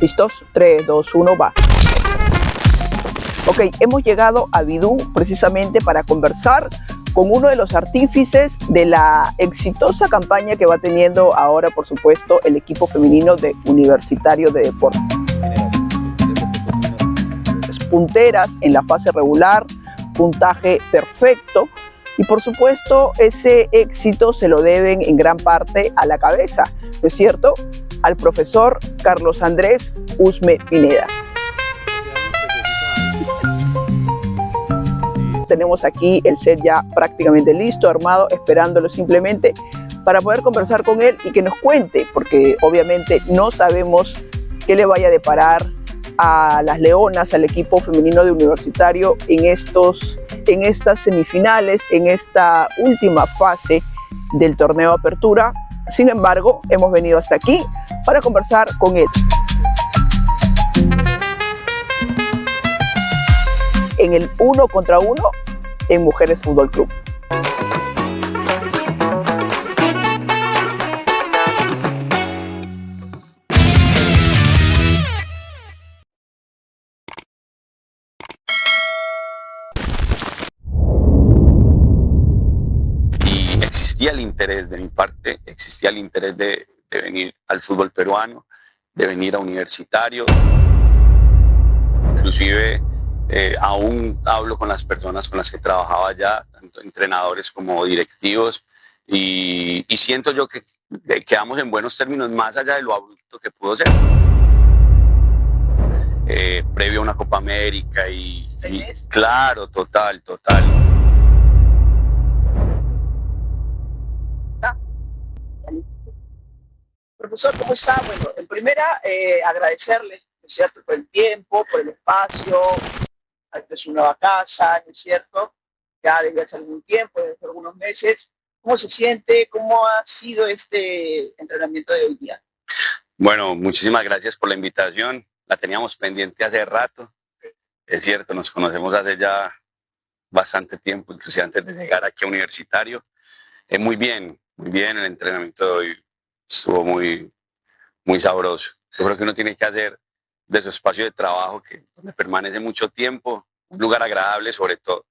¿Listos? 3, 2, 1, va. Ok, hemos llegado a Bidú precisamente para conversar con uno de los artífices de la exitosa campaña que va teniendo ahora, por supuesto, el equipo femenino de Universitario de Deportes. Punteras en la fase regular, puntaje perfecto y por supuesto ese éxito se lo deben en gran parte a la cabeza, ¿no es cierto? Al profesor Carlos Andrés Usme Pineda. Tenemos aquí el set ya prácticamente listo, armado, esperándolo simplemente para poder conversar con él y que nos cuente, porque obviamente no sabemos qué le vaya a deparar a las Leonas, al equipo femenino de Universitario en estas semifinales, en esta última fase del torneo Apertura. Sin embargo, hemos venido hasta aquí para conversar con él. En el 1 contra 1 en Mujeres Fútbol Club. Existía el interés de mi parte, existía el interés de venir al fútbol peruano, de venir a Universitario. Inclusive aún hablo con las personas con las que trabajaba allá, tanto entrenadores como directivos, y siento yo que quedamos en buenos términos más allá de lo abrupto que pudo ser. Previo a una Copa América y claro, total. Profesor, ¿cómo está? Bueno, en primera, agradecerle, ¿no es cierto?, por el tiempo, por el espacio. Esta es una nueva casa, ¿no es cierto? Ya desde hace algún tiempo, desde hace algunos meses. ¿Cómo se siente? ¿Cómo ha sido este entrenamiento de hoy día? Bueno, muchísimas gracias por la invitación. La teníamos pendiente hace rato. Es cierto, nos conocemos hace ya bastante tiempo, inclusive antes de llegar aquí a Universitario. Muy bien, el entrenamiento de hoy estuvo muy sabroso. Yo creo que uno tiene que hacer de su espacio de trabajo, donde permanece mucho tiempo, un lugar agradable, sobre todo,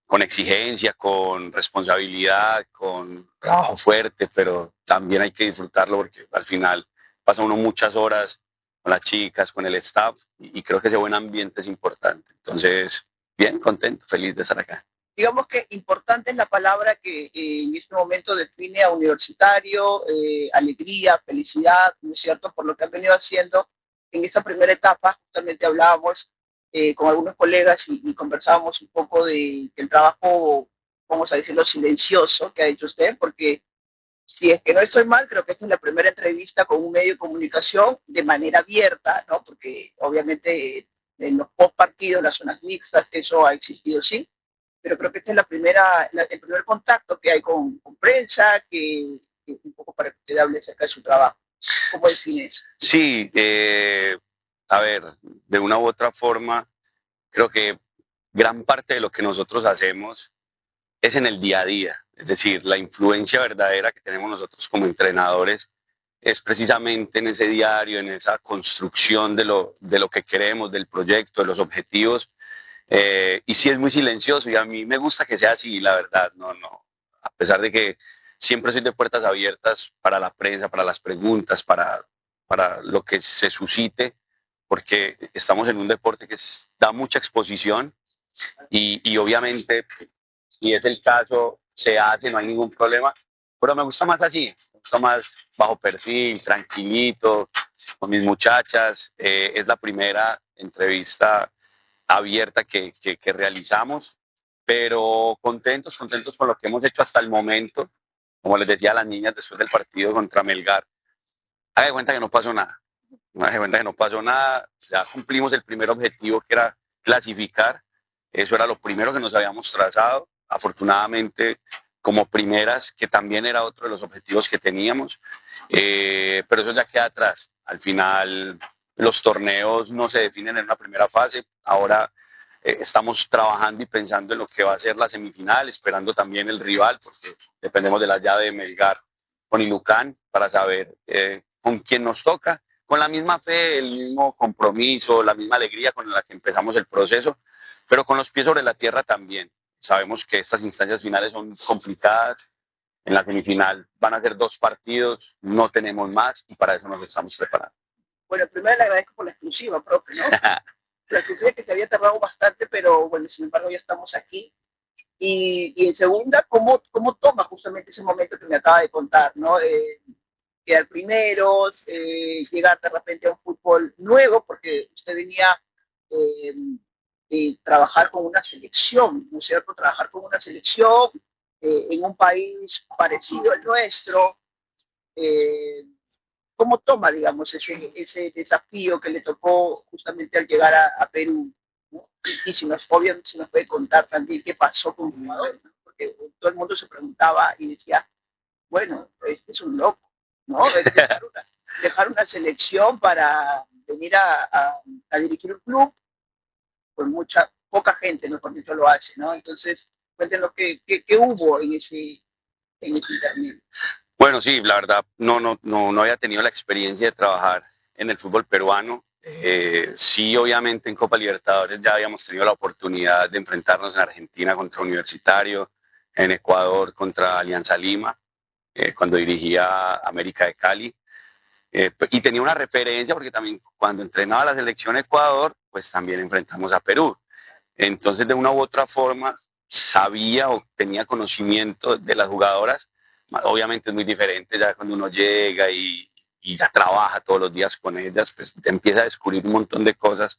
con exigencia, con responsabilidad, con trabajo fuerte, pero también hay que disfrutarlo porque al final pasa uno muchas horas con las chicas, con el staff, y creo que ese buen ambiente es importante. Entonces, bien, contento, feliz de estar acá. Digamos que importante es la palabra que en este momento define a Universitario, alegría, felicidad, ¿no es cierto?, por lo que han venido haciendo en esta primera etapa. Justamente hablábamos con algunos colegas y conversábamos un poco del trabajo, vamos a decirlo, silencioso que ha hecho usted, porque si es que no estoy mal, creo que esta es la primera entrevista con un medio de comunicación de manera abierta, ¿no?, porque obviamente en los post partidos, en las zonas mixtas, eso ha existido, sí, pero creo que este es el primer contacto que hay con prensa, que un poco para que usted hable acerca de su trabajo. ¿Cómo define eso? Sí, a ver, de una u otra forma, creo que gran parte de lo que nosotros hacemos es en el día a día. Es decir, la influencia verdadera que tenemos nosotros como entrenadores es precisamente en ese diario, en esa construcción de lo que queremos, del proyecto, de los objetivos. Y sí es muy silencioso y a mí me gusta que sea así, la verdad. No, a pesar de que siempre soy de puertas abiertas para la prensa, para las preguntas, para lo que se suscite, porque estamos en un deporte que da mucha exposición y obviamente, si es el caso, se hace, no hay ningún problema, pero me gusta más así, me gusta más bajo perfil, tranquilito, con mis muchachas. Es la primera entrevista abierta que realizamos, pero contentos con lo que hemos hecho hasta el momento. Como les decía a las niñas después del partido contra Melgar, haga de cuenta que no pasó nada, ya cumplimos el primer objetivo, que era clasificar. Eso era lo primero que nos habíamos trazado, afortunadamente como primeras, que también era otro de los objetivos que teníamos, pero eso ya queda atrás. Al final los torneos no se definen en una primera fase. Ahora estamos trabajando y pensando en lo que va a ser la semifinal, esperando también el rival, porque dependemos de la llave de Melgar con Ilucán para saber con quién nos toca. con la misma fe, el mismo compromiso, la misma alegría con la que empezamos el proceso, pero con los pies sobre la tierra también. Sabemos que estas instancias finales son complicadas. En la semifinal van a ser 2 partidos, no tenemos más y para eso nos estamos preparando. Bueno, primero le agradezco por la exclusiva, profe, ¿no? La exclusiva que se había tardado bastante, pero bueno, sin embargo ya estamos aquí. Y en segunda, ¿cómo toma justamente ese momento que me acaba de contar, ¿no? Quedar primero, llegar de repente a un fútbol nuevo, porque usted venía eh, de trabajar con una selección, ¿no es cierto? Trabajar con una selección en un país parecido al nuestro. Eh, ¿Cómo toma, digamos, ese desafío que le tocó justamente al llegar a Perú? ¿No? Y si nos, obviamente, si nos puede contar también qué pasó con el jugador, ¿no? Porque todo el mundo se preguntaba y decía, bueno, este es un loco, ¿no? Dejar una selección para venir a dirigir un club, pues poca gente, ¿no? Porque esto lo hace, ¿no? Entonces, cuéntenos qué hubo en ese intermedio. Bueno, sí, la verdad no había tenido la experiencia de trabajar en el fútbol peruano. Sí, obviamente en Copa Libertadores ya habíamos tenido la oportunidad de enfrentarnos en Argentina contra Universitario, en Ecuador contra Alianza Lima, cuando dirigía América de Cali. Y tenía una referencia porque también cuando entrenaba la selección Ecuador, pues también enfrentamos a Perú. Entonces, de una u otra forma, sabía o tenía conocimiento de las jugadoras. Obviamente es muy diferente ya cuando uno llega y ya trabaja todos los días con ellas, pues te empieza a descubrir un montón de cosas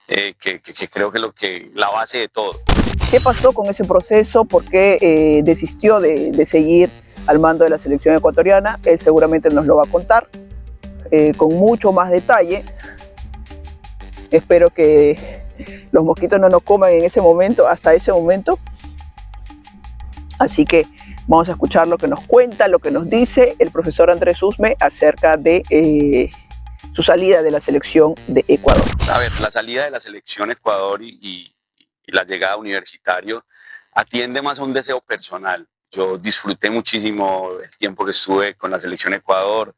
que creo que es la base de todo. ¿Qué pasó con ese proceso? ¿Por qué desistió de seguir al mando de la selección ecuatoriana? Él seguramente nos lo va a contar con mucho más detalle. Espero que los mosquitos no nos coman en ese momento, hasta ese momento. Así que vamos a escuchar lo que nos cuenta, lo que nos dice el profesor Andrés Usme acerca de su salida de la selección de Ecuador. A ver, la salida de la selección Ecuador y la llegada a Universitario atiende más a un deseo personal. Yo disfruté muchísimo el tiempo que estuve con la selección Ecuador.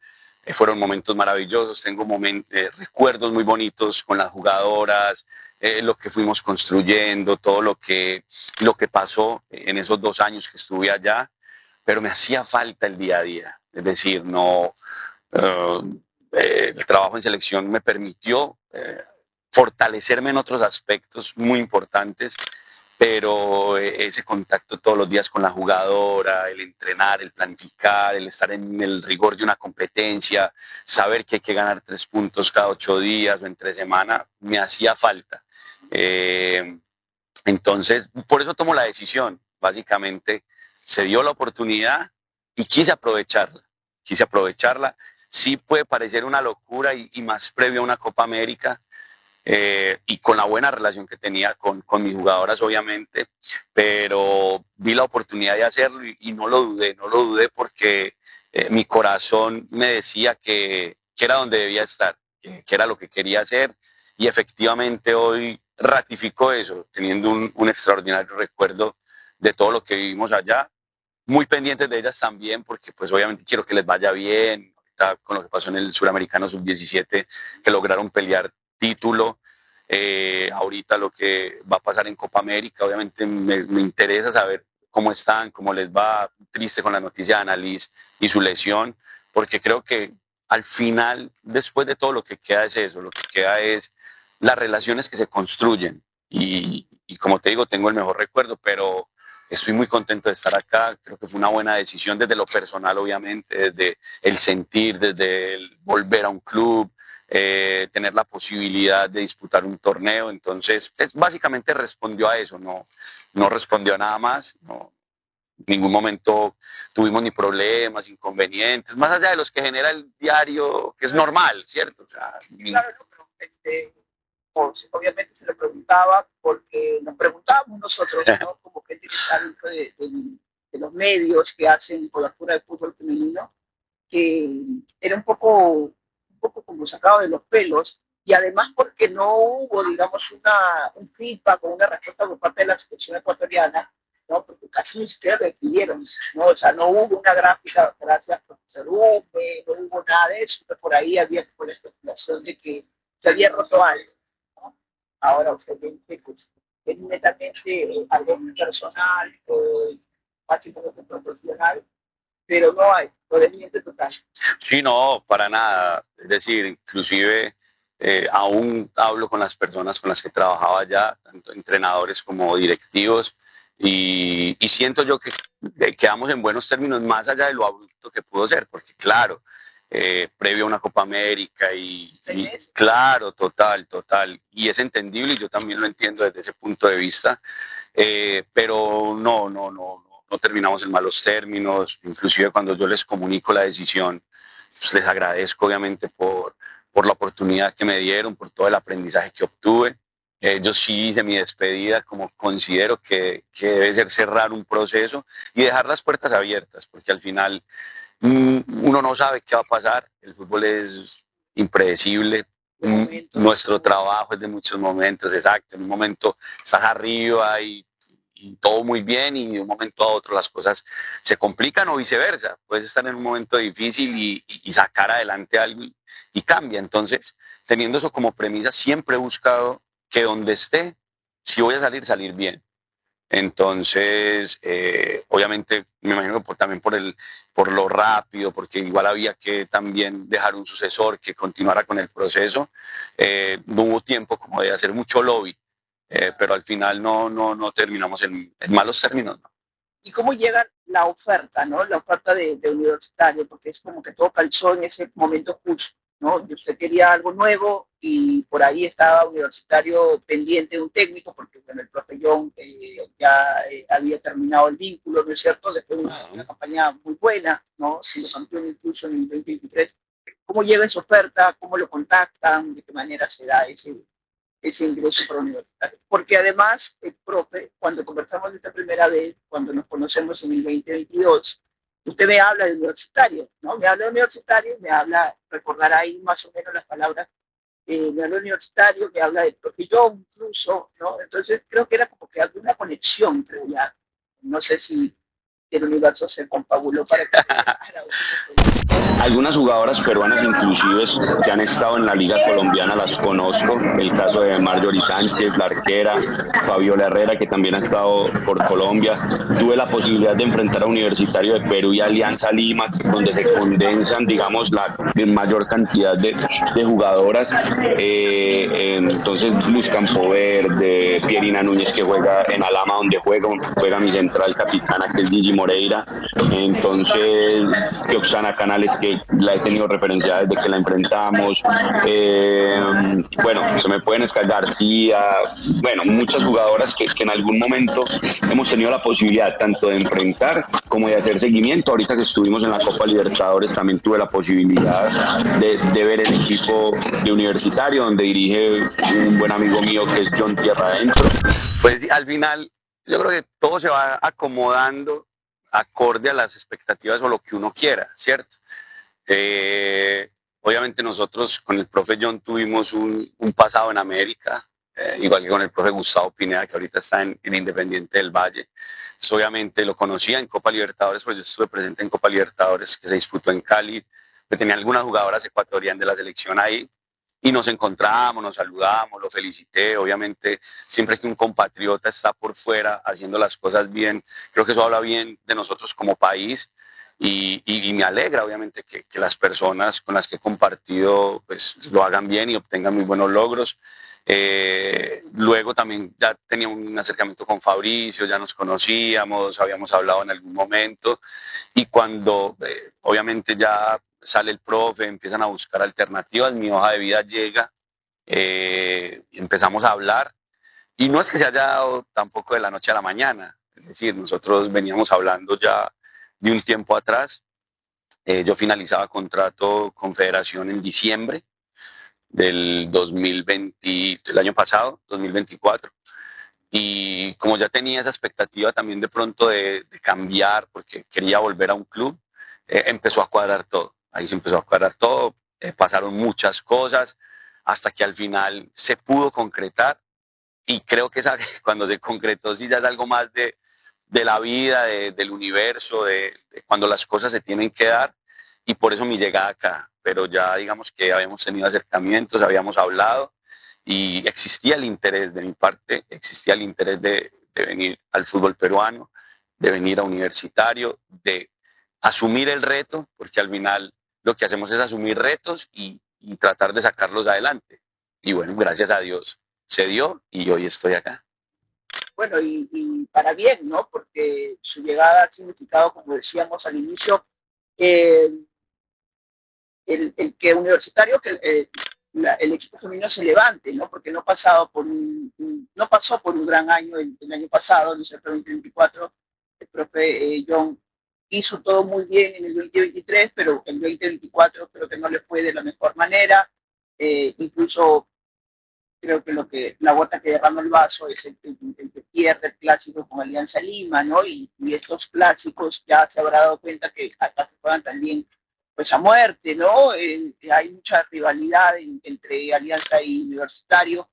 Fueron momentos maravillosos, tengo recuerdos muy bonitos con las jugadoras, lo que fuimos construyendo, todo lo que pasó en esos 2 años que estuve allá, pero me hacía falta el día a día. Es decir, el trabajo en selección me permitió fortalecerme en otros aspectos muy importantes, pero ese contacto todos los días con la jugadora, el entrenar, el planificar, el estar en el rigor de una competencia, saber que hay que ganar 3 puntos cada 8 días o entre semana, me hacía falta. Entonces, por eso tomo la decisión. Básicamente, se dio la oportunidad y quise aprovecharla. Sí puede parecer una locura y más previo a una Copa América, y con la buena relación que tenía con mis jugadoras, obviamente, pero vi la oportunidad de hacerlo y no lo dudé porque mi corazón me decía que era donde debía estar, que era lo que quería hacer, y efectivamente hoy ratifico eso, teniendo un extraordinario recuerdo de todo lo que vivimos allá, muy pendientes de ellas también, porque pues obviamente quiero que les vaya bien, con lo que pasó en el Suramericano Sub-17, que lograron pelear título. Ahorita lo que va a pasar en Copa América, obviamente me interesa saber cómo están, cómo les va. Triste con la noticia de Annalise y su lesión, porque creo que al final, después de todo, lo que queda es eso, lo que queda es las relaciones que se construyen. Y como te digo, tengo el mejor recuerdo, pero estoy muy contento de estar acá. Creo que fue una buena decisión desde lo personal, obviamente, desde el sentir, desde el volver a un club, tener la posibilidad de disputar un torneo. Entonces, básicamente respondió a eso, no respondió a nada más. No, en ningún momento tuvimos ni problemas, inconvenientes, más allá de los que genera el diario, que es normal, ¿cierto? O sea, claro, no, pero obviamente se lo preguntaba porque nos preguntábamos nosotros, ¿no? Como gente que está dentro de los medios que hacen cobertura de fútbol femenino, que era un poco como sacado de los pelos, y además porque no hubo, digamos, un feedback o una respuesta por parte de la selección ecuatoriana ¿no? Porque casi ni siquiera me pidieron, ¿no? O sea, no hubo una gráfica, gracias profesor Ume, no hubo nada de eso, pero por ahí había la especulación de que se había roto algo, ¿no? Ahora, obviamente, pues, es netamente algo muy personal, básicamente profesional, pero no hay, no desmiente total. Sí, no, para nada. Es decir, inclusive aún hablo con las personas con las que trabajaba ya, tanto entrenadores como directivos, y siento yo que quedamos en buenos términos más allá de lo abrupto que pudo ser, porque claro, previo a una Copa América y claro, total, y es entendible y yo también lo entiendo desde ese punto de vista, pero no terminamos en malos términos, inclusive cuando yo les comunico la decisión, pues les agradezco obviamente por la oportunidad que me dieron, por todo el aprendizaje que obtuve. Yo sí hice mi despedida como considero que debe ser cerrar un proceso y dejar las puertas abiertas, porque al final uno no sabe qué va a pasar, el fútbol es impredecible, nuestro trabajo es de muchos momentos, exacto, en un momento estás arriba y todo muy bien y de un momento a otro las cosas se complican o viceversa, puedes estar en un momento difícil y sacar adelante algo y cambia, entonces teniendo eso como premisa siempre he buscado que donde esté, si voy a salir bien. Entonces, obviamente, me imagino que también por lo rápido, porque igual había que también dejar un sucesor que continuara con el proceso. No hubo tiempo como de hacer mucho lobby, pero al final no terminamos en malos términos, ¿no? ¿Y cómo llega la oferta, ¿no? La oferta de universitario, porque es como que todo calzó en ese momento justo, ¿no? Y usted quería algo nuevo y por ahí estaba universitario pendiente de un técnico, porque bueno, el profe John ya había terminado el vínculo, ¿no es cierto? Después de una campaña muy buena, ¿no? Siendo campeón incluso en el 2023. ¿Cómo llega esa oferta? ¿Cómo lo contactan? ¿De qué manera se da ese ingreso para universitario? Porque además, el profe, cuando conversamos esta primera vez, cuando nos conocemos en el 2022, usted me habla de universitario, ¿no? Me habla de universitario, me habla, recordar ahí más o menos las palabras, me habla de universitario, me habla de profe John incluso, ¿no? Entonces creo que era como que había una conexión, creo ya. No sé si el universo se confabuló para que... Algunas jugadoras peruanas inclusive que han estado en la Liga Colombiana las conozco, el caso de Marjorie Sánchez, la arquera, Fabiola Herrera, que también ha estado por Colombia. Tuve la posibilidad de enfrentar a Universitario de Perú y Alianza Lima, donde se condensan, digamos, la mayor cantidad de jugadoras. Entonces, Luz Campoverde, Pierina Núñez, que juega en Alama, donde juega mi central capitana, que es Gigi Moreira. Entonces, Oxana Canales, que la he tenido referenciada desde que la enfrentamos. Bueno, se me pueden escalar García, bueno, muchas jugadoras que en algún momento hemos tenido la posibilidad tanto de enfrentar como de hacer seguimiento. Ahorita que estuvimos en la Copa Libertadores también tuve la posibilidad de ver el equipo de Universitario, donde dirige un buen amigo mío que es John Tierra Adentro. Pues al final yo creo que todo se va acomodando acorde a las expectativas o lo que uno quiera, ¿cierto? Obviamente nosotros con el profe John tuvimos un pasado en América, igual que con el profe Gustavo Pineda, que ahorita está en Independiente del Valle. Entonces, obviamente lo conocía en Copa Libertadores, porque yo estuve presente en Copa Libertadores que se disputó en Cali, que tenía algunas jugadoras ecuatorianas de la selección ahí, y nos encontramos, nos saludamos, lo felicité. Obviamente, siempre que un compatriota está por fuera haciendo las cosas bien, creo que eso habla bien de nosotros como país. Y me alegra, obviamente, que las personas con las que he compartido pues lo hagan bien y obtengan muy buenos logros. Luego también ya tenía un acercamiento con Fabricio, ya nos conocíamos, habíamos hablado en algún momento, y cuando obviamente ya sale el profe, empiezan a buscar alternativas, mi hoja de vida llega, empezamos a hablar, y no es que se haya dado tampoco de la noche a la mañana, es decir, nosotros veníamos hablando ya de un tiempo atrás. Yo finalizaba contrato con Federación en diciembre del 2020, el año pasado, 2024. Y como ya tenía esa expectativa también de pronto de cambiar, porque quería volver a un club, empezó a cuadrar todo. Ahí se empezó a cuadrar todo, pasaron muchas cosas, hasta que al final se pudo concretar. Y creo que cuando se concretó sí ya es algo más de la vida, del universo, de cuando las cosas se tienen que dar, y por eso mi llegada acá. Pero ya digamos que habíamos tenido acercamientos, habíamos hablado, y existía el interés de mi parte, existía el interés de venir al fútbol peruano, de venir a Universitario, de asumir el reto, porque al final lo que hacemos es asumir retos y tratar de sacarlos adelante. Y bueno, gracias a Dios se dio y hoy estoy acá. Bueno, y para bien, ¿no? Porque su llegada ha significado, como decíamos al inicio, eh, el que Universitario, que el equipo femenino se levante, ¿no? Porque no, no pasó por un gran año el año pasado, en el 2024. El profe John hizo todo muy bien en el 2023, pero el 2024 creo que no le fue de la mejor manera. Incluso creo que la gota que derrama el vaso es el que pierde el clásico con Alianza Lima, ¿no? Y estos clásicos ya se habrá dado cuenta que hasta se juegan también pues a muerte, ¿no? Hay mucha rivalidad entre Alianza y Universitario.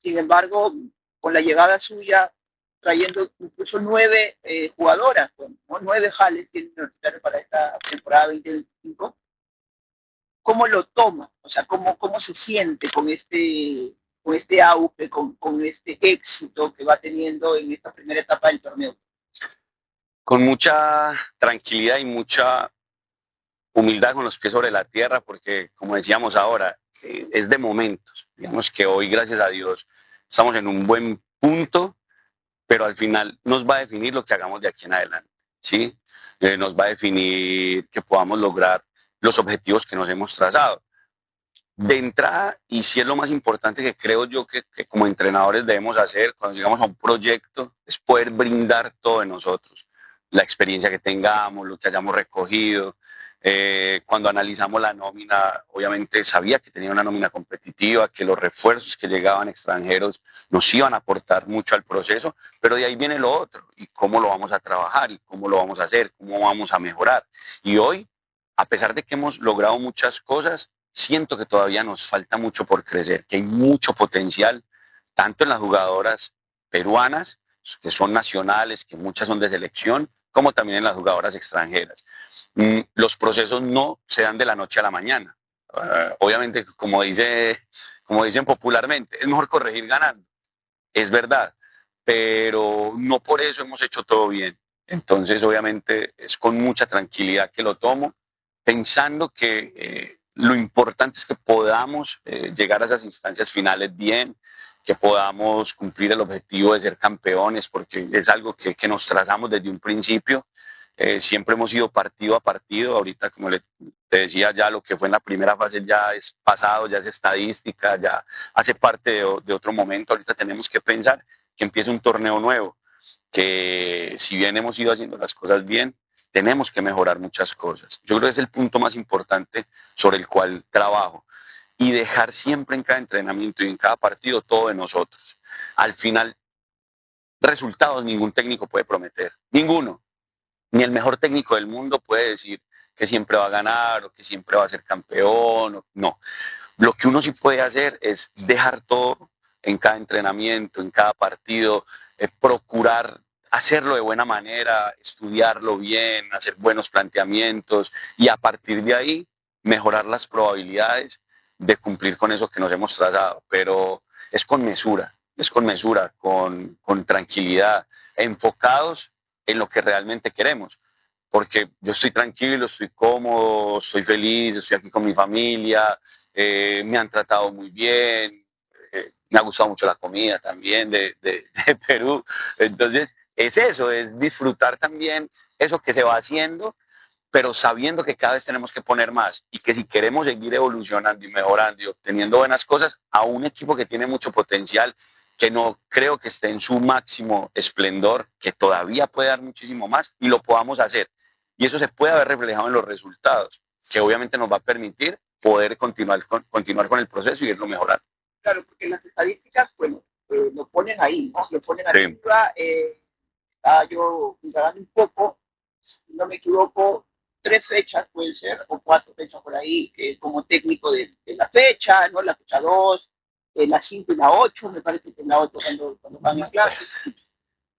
Sin embargo, con la llegada suya, trayendo incluso 9 jugadoras, ¿no? 9 jales tiene Universitario para esta temporada 2025. ¿Cómo lo toma? O sea, ¿cómo se siente con este auge, con este éxito que va teniendo en esta primera etapa del torneo? Con mucha tranquilidad y mucha humildad, con los pies sobre la tierra, porque como decíamos ahora, es de momentos. Digamos que hoy, gracias a Dios, estamos en un buen punto, pero al final nos va a definir lo que hagamos de aquí en adelante, ¿sí? Nos va a definir que podamos lograr los objetivos que nos hemos trazado. De entrada, y si es lo más importante que creo yo que como entrenadores debemos hacer cuando llegamos a un proyecto, es poder brindar todo de nosotros, la experiencia que tengamos, lo que hayamos recogido. Cuando analizamos la nómina, obviamente sabía que tenía una nómina competitiva, que los refuerzos que llegaban extranjeros nos iban a aportar mucho al proceso, pero de ahí viene lo otro, y cómo lo vamos a trabajar, y cómo lo vamos a hacer, cómo vamos a mejorar. Y hoy, a pesar de que hemos logrado muchas cosas, siento que todavía nos falta mucho por crecer, que hay mucho potencial, tanto en las jugadoras peruanas, que son nacionales, que muchas son de selección, como también en las jugadoras extranjeras. Los procesos no se dan de la noche a la mañana. Obviamente, como dicen popularmente, es mejor corregir ganando. Es verdad, pero no por eso hemos hecho todo bien. Entonces, obviamente, es con mucha tranquilidad que lo tomo, pensando que lo importante es que podamos llegar a esas instancias finales bien, que podamos cumplir el objetivo de ser campeones, porque es algo que nos trazamos desde un principio. Siempre hemos ido partido a partido. Ahorita, como te decía, ya lo que fue en la primera fase ya es pasado, ya es estadística, ya hace parte de otro momento. Ahorita tenemos que pensar que empieza un torneo nuevo, que si bien hemos ido haciendo las cosas bien, tenemos que mejorar muchas cosas. Yo creo que es el punto más importante sobre el cual trabajo, y dejar siempre en cada entrenamiento y en cada partido todo de nosotros. Al final, resultados ningún técnico puede prometer, ninguno. Ni el mejor técnico del mundo puede decir que siempre va a ganar o que siempre va a ser campeón. No. Lo que uno sí puede hacer es dejar todo en cada entrenamiento, en cada partido, procurar hacerlo de buena manera, estudiarlo bien, hacer buenos planteamientos, y a partir de ahí mejorar las probabilidades de cumplir con eso que nos hemos trazado. Pero es con mesura, con tranquilidad, enfocados en lo que realmente queremos, porque yo estoy tranquilo, estoy cómodo, estoy feliz, estoy aquí con mi familia, me han tratado muy bien, me ha gustado mucho la comida también de Perú. Entonces es eso, es disfrutar también eso que se va haciendo, pero sabiendo que cada vez tenemos que poner más, y que si queremos seguir evolucionando y mejorando y obteniendo buenas cosas, a un equipo que tiene mucho potencial, que no creo que esté en su máximo esplendor, que todavía puede dar muchísimo más, y lo podamos hacer. Y eso se puede ver reflejado en los resultados, que obviamente nos va a permitir poder continuar con el proceso y irlo mejorando. Claro, porque las estadísticas, bueno, lo ponen ahí, ¿no? Lo ponen arriba. Estaba yo indagando un poco, si no me equivoco, 3 fechas pueden ser, o 4 fechas por ahí, como técnico de la fecha, ¿no? La fecha 2, la 5 y la 8, me parece que en la 8 cuando van a clase.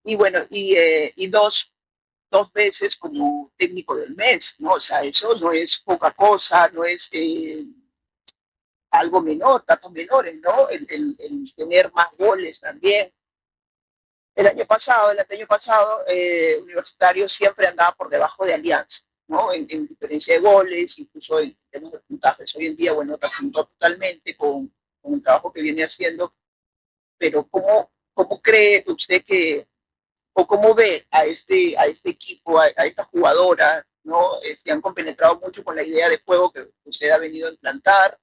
y bueno, y dos veces como técnico del mes, ¿no? O sea, eso no es poca cosa, no es algo menor, datos menores, ¿no? El tener más goles también. El año pasado, Universitario siempre andaba por debajo de Alianza, ¿no? En diferencia de goles, incluso en términos de puntajes. Hoy en día, bueno, repuntó totalmente con el trabajo que viene haciendo, pero ¿cómo cree usted o cómo ve a este equipo, a esta jugadora, ¿no? Que han compenetrado mucho con la idea de juego que usted ha venido a implantar?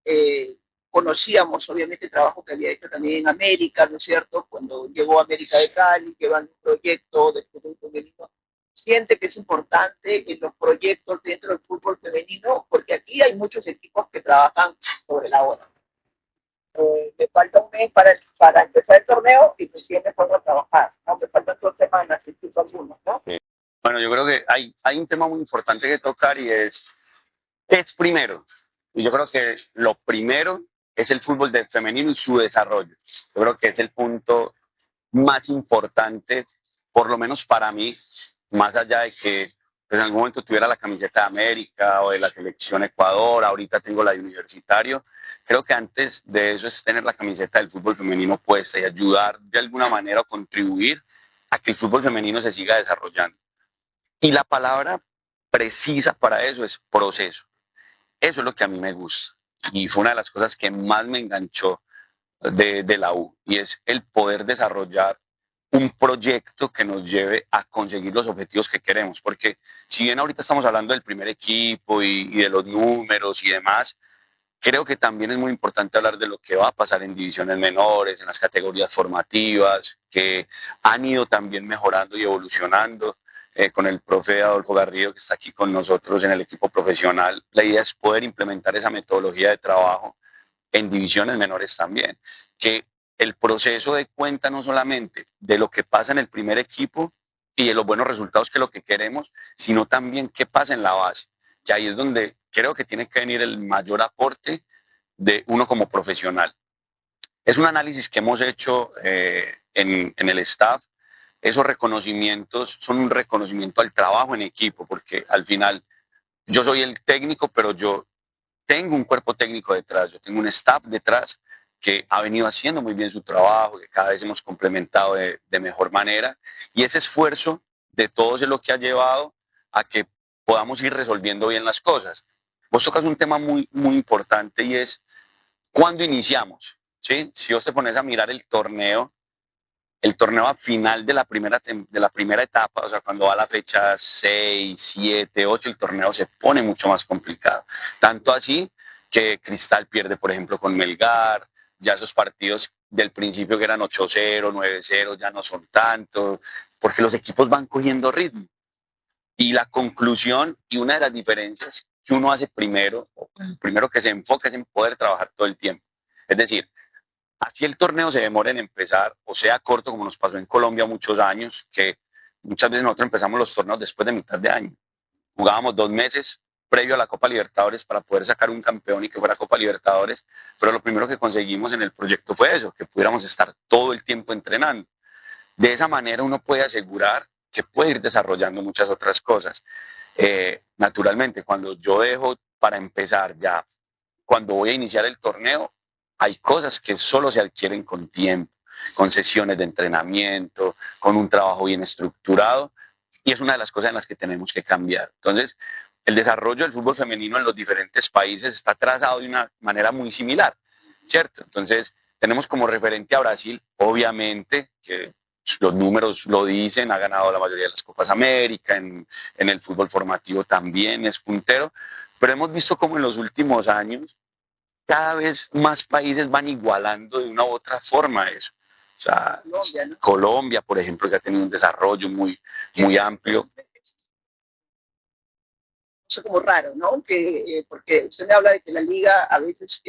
Eh, Conocíamos obviamente el trabajo que había hecho también en América, ¿no es cierto? Cuando llegó a América de Cali, que va en un proyecto de fútbol femenino. Siente que es importante en los proyectos dentro del fútbol femenino, porque aquí hay muchos equipos que trabajan sobre la hora. Me falta un mes para empezar el torneo y recién me pongo a trabajar, ¿no? Me faltan 2 semanas, incluso algunos, ¿no? Sí. Bueno, yo creo que hay un tema muy importante que tocar y es primero. Y yo creo que lo primero es el fútbol femenino y su desarrollo. Yo creo que es el punto más importante, por lo menos para mí, más allá de que pues, en algún momento tuviera la camiseta de América o de la selección Ecuador, ahorita tengo la de Universitario. Creo que antes de eso es tener la camiseta del fútbol femenino puesta y ayudar de alguna manera a contribuir a que el fútbol femenino se siga desarrollando. Y la palabra precisa para eso es proceso. Eso es lo que a mí me gusta. Y fue una de las cosas que más me enganchó de la U. Y es el poder desarrollar un proyecto que nos lleve a conseguir los objetivos que queremos. Porque si bien ahorita estamos hablando del primer equipo y de los números y demás, creo que también es muy importante hablar de lo que va a pasar en divisiones menores, en las categorías formativas, que han ido también mejorando y evolucionando. Con el profe Adolfo Garrido, que está aquí con nosotros en el equipo profesional, la idea es poder implementar esa metodología de trabajo en divisiones menores también. Que el proceso dé cuenta no solamente de lo que pasa en el primer equipo y de los buenos resultados que es lo que queremos, sino también qué pasa en la base. Que ahí es donde creo que tiene que venir el mayor aporte de uno como profesional. Es un análisis que hemos hecho en el staff. Esos reconocimientos son un reconocimiento al trabajo en equipo, porque al final yo soy el técnico, pero yo tengo un cuerpo técnico detrás, yo tengo un staff detrás que ha venido haciendo muy bien su trabajo, que cada vez hemos complementado de mejor manera, y ese esfuerzo de todos es lo que ha llevado a que podamos ir resolviendo bien las cosas. Vos tocas un tema muy, muy importante y es cuándo iniciamos, ¿sí? Si vos te pones a mirar el torneo a final de la primera etapa, o sea, cuando va a la fecha 6, 7, 8, el torneo se pone mucho más complicado. Tanto así que Cristal pierde, por ejemplo, con Melgar, ya esos partidos del principio que eran 8-0, 9-0, ya no son tanto, porque los equipos van cogiendo ritmo. Y la conclusión y una de las diferencias que uno hace primero, o primero que se enfoca es en poder trabajar todo el tiempo. Es decir, así el torneo se demora en empezar, o sea corto, como nos pasó en Colombia muchos años, que muchas veces nosotros empezamos los torneos después de mitad de año. Jugábamos 2 meses previo a la Copa Libertadores para poder sacar un campeón y que fuera Copa Libertadores, pero lo primero que conseguimos en el proyecto fue eso, que pudiéramos estar todo el tiempo entrenando. De esa manera uno puede asegurar que puede ir desarrollando muchas otras cosas. Naturalmente, cuando yo dejo para empezar ya, cuando voy a iniciar el torneo, hay cosas que solo se adquieren con tiempo, con sesiones de entrenamiento, con un trabajo bien estructurado, y es una de las cosas en las que tenemos que cambiar. Entonces, el desarrollo del fútbol femenino en los diferentes países está trazado de una manera muy similar, ¿cierto? Entonces, tenemos como referente a Brasil, obviamente, que los números lo dicen, ha ganado la mayoría de las Copas América, en el fútbol formativo también es puntero, pero hemos visto como en los últimos años cada vez más países van igualando de una u otra forma eso. O sea, Colombia, ¿no? Colombia, por ejemplo, que ha tenido un desarrollo muy, muy amplio. Eso como raro, ¿no? Porque usted me habla de que la liga a veces